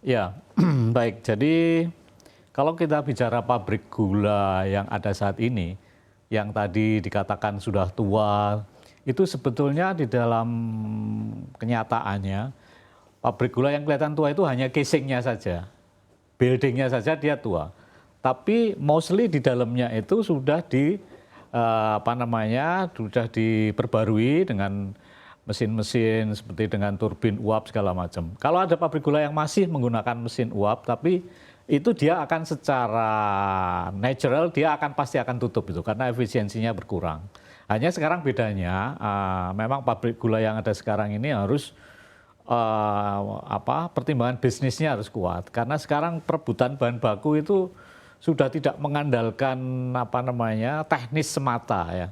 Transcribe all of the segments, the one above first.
Ya, baik. Jadi kalau kita bicara pabrik gula yang ada saat ini, yang tadi dikatakan sudah tua, itu sebetulnya di dalam kenyataannya pabrik gula yang kelihatan tua itu hanya casingnya saja, buildingnya saja dia tua. Tapi mostly di dalamnya itu sudah sudah diperbarui dengan mesin-mesin seperti dengan turbin uap segala macam. Kalau ada pabrik gula yang masih menggunakan mesin uap, tapi itu dia akan secara natural dia pasti akan tutup itu karena efisiensinya berkurang. Hanya sekarang bedanya, memang pabrik gula yang ada sekarang ini harus pertimbangan bisnisnya harus kuat karena sekarang perebutan bahan baku itu sudah tidak mengandalkan teknis semata ya,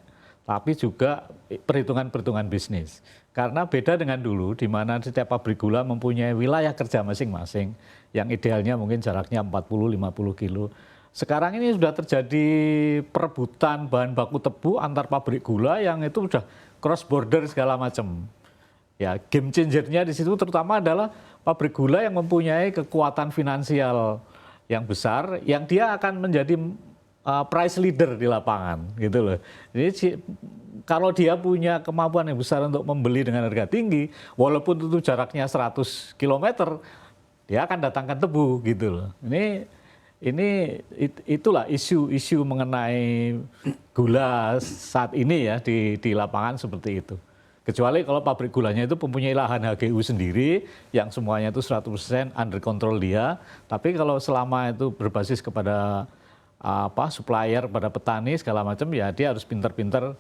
tapi juga perhitungan-perhitungan bisnis. Karena beda dengan dulu di mana setiap pabrik gula mempunyai wilayah kerja masing-masing yang idealnya mungkin jaraknya 40-50 kilo. Sekarang ini sudah terjadi perebutan bahan baku tebu antar pabrik gula yang itu sudah cross border segala macam. Ya, game changer-nya di situ terutama adalah pabrik gula yang mempunyai kekuatan finansial yang besar, yang dia akan menjadi price leader di lapangan, gitu loh. Jadi kalau dia punya kemampuan yang besar untuk membeli dengan harga tinggi, walaupun itu jaraknya 100 km, dia akan datangkan tebu, gitu loh. Itulah isu-isu mengenai gula saat ini ya di lapangan seperti itu. Kecuali kalau pabrik gulanya itu mempunyai lahan HGU sendiri yang semuanya itu 100% under control dia. Tapi kalau selama itu berbasis kepada supplier pada petani segala macam ya dia harus pinter-pinter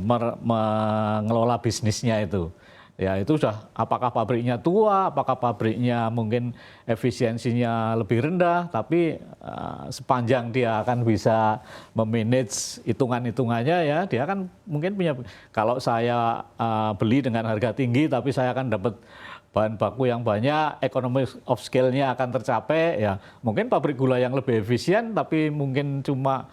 mengelola bisnisnya itu. Ya itu sudah apakah pabriknya tua, apakah pabriknya mungkin efisiensinya lebih rendah, tapi sepanjang dia akan bisa memanage hitungan-hitungannya ya, dia kan mungkin punya, kalau saya beli dengan harga tinggi tapi saya akan dapat bahan baku yang banyak, economy of scale-nya akan tercapai, ya mungkin pabrik gula yang lebih efisien tapi mungkin cuma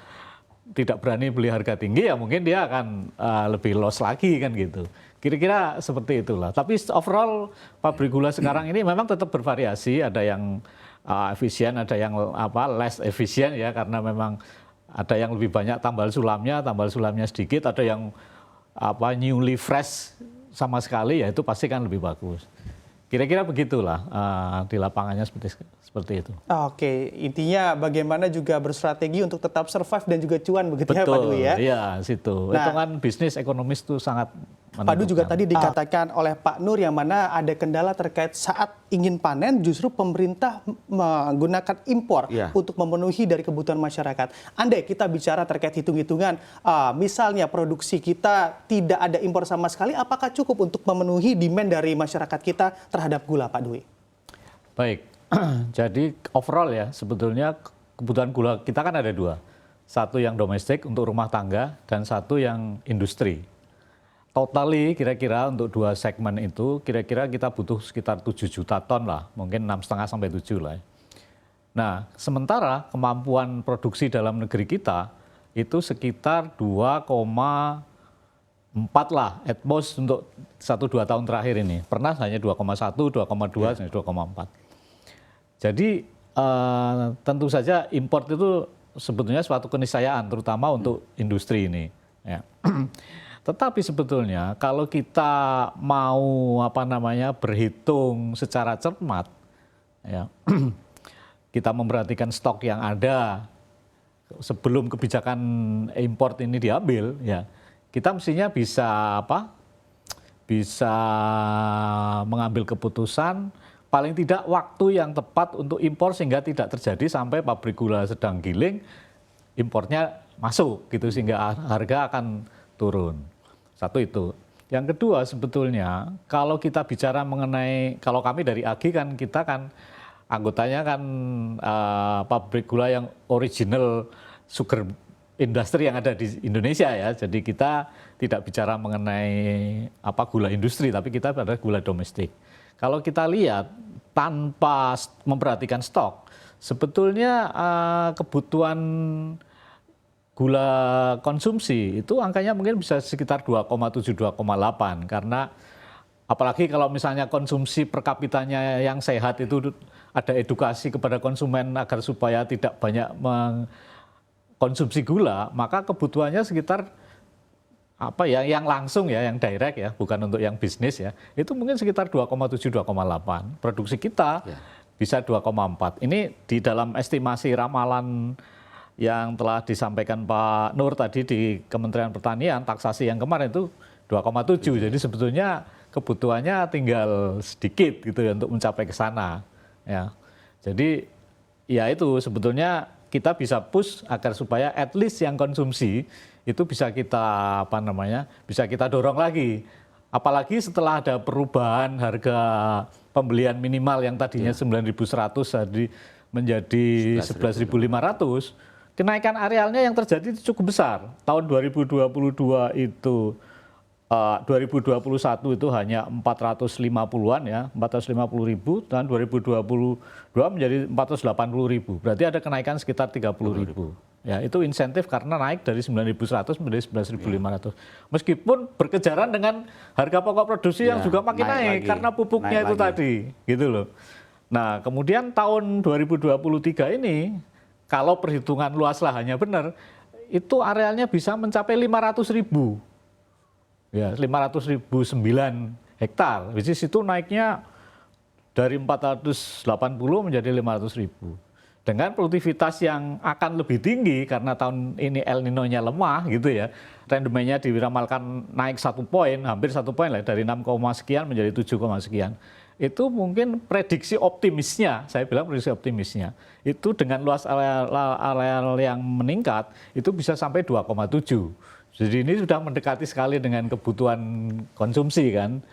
tidak berani beli harga tinggi ya mungkin dia akan lebih loss lagi kan gitu. Kira-kira seperti itulah. Tapi overall pabrik gula sekarang ini memang tetap bervariasi. Ada yang efisien, ada yang less efisien ya karena memang ada yang lebih banyak tambal sulamnya sedikit. Ada yang newly fresh sama sekali ya itu pasti kan lebih bagus. Kira-kira begitulah di lapangannya seperti itu. Oke, intinya bagaimana juga berstrategi untuk tetap survive dan juga cuan begitu ya Pak Dwi ya? Iya, situ. Hitungan bisnis ekonomis itu sangat menentukan. Pak Dwi juga tadi dikatakan oleh Pak Nur yang mana ada kendala terkait saat ingin panen justru pemerintah menggunakan impor untuk memenuhi dari kebutuhan masyarakat. Andai kita bicara terkait hitung-hitungan, misalnya produksi kita tidak ada impor sama sekali, apakah cukup untuk memenuhi demand dari masyarakat kita terhadap gula Pak Dwi? Baik. Jadi overall ya sebetulnya kebutuhan gula kita kan ada dua. Satu yang domestik untuk rumah tangga dan satu yang industri. Totally kira-kira untuk dua segmen itu kira-kira kita butuh sekitar 7 juta ton lah. Mungkin 6,5 sampai 7 lah. Nah sementara kemampuan produksi dalam negeri kita itu sekitar 2,4 lah at most untuk 1-2 tahun terakhir ini. Pernah hanya 2,1, 2,2, 2,4. Jadi tentu saja import itu sebetulnya suatu keniscayaan terutama untuk industri ini. Ya. Tetapi sebetulnya kalau kita mau berhitung secara cermat, ya, kita memperhatikan stok yang ada sebelum kebijakan import ini diambil, ya kita mestinya bisa mengambil keputusan. Paling tidak waktu yang tepat untuk impor sehingga tidak terjadi sampai pabrik gula sedang giling, impornya masuk gitu sehingga harga akan turun. Satu itu. Yang kedua sebetulnya kalau kita bicara mengenai, kalau kami dari AGI kan kita kan anggotanya kan pabrik gula yang original sugar industri yang ada di Indonesia ya. Jadi kita tidak bicara mengenai gula industri tapi kita pada gula domestik. Kalau kita lihat tanpa memperhatikan stok, sebetulnya kebutuhan gula konsumsi itu angkanya mungkin bisa sekitar 2,7-2,8 karena Apalagi kalau misalnya konsumsi per kapitanya yang sehat itu ada edukasi kepada konsumen agar supaya tidak banyak mengkonsumsi gula, maka kebutuhannya sekitar apa ya, yang langsung ya, yang direct ya, bukan untuk yang bisnis ya, itu mungkin sekitar 2,7, 2,8. Produksi kita bisa 2,4. Ini di dalam estimasi ramalan yang telah disampaikan Pak Nur tadi di Kementerian Pertanian, taksasi yang kemarin itu 2,7. Jadi sebetulnya kebutuhannya tinggal sedikit gitu ya untuk mencapai ke sana. Ya. Jadi ya itu sebetulnya kita bisa push agar supaya at least yang konsumsi itu bisa kita bisa kita dorong lagi. Apalagi setelah ada perubahan harga pembelian minimal yang tadinya 9.100 jadi menjadi 11.500. Kenaikan arealnya yang terjadi itu cukup besar. Tahun 2022 itu 2021 itu hanya 450-an ya, 450.000, dan 2022 menjadi 480.000. Berarti ada kenaikan sekitar 30.000. Ya, itu insentif karena naik dari 9.100 menjadi 11.500. Meskipun berkejaran dengan harga pokok produksi yang juga makin naik karena pupuknya itu tadi, gitu loh. Nah, kemudian tahun 2023 ini kalau perhitungan luas lahannya benar, itu arealnya bisa mencapai 500.000. Ya, 500.009 hektar. Di situ naiknya dari 480 menjadi 500.000. Dengan produktivitas yang akan lebih tinggi karena tahun ini El Nino-nya lemah gitu ya. Rendemennya diramalkan naik 1 poin, hampir 1 poin lah, dari 6, sekian menjadi 7, sekian. Itu mungkin prediksi optimisnya, saya bilang prediksi optimisnya, itu dengan luas areal yang meningkat, itu bisa sampai 2,7. Jadi ini sudah mendekati sekali dengan kebutuhan konsumsi kan.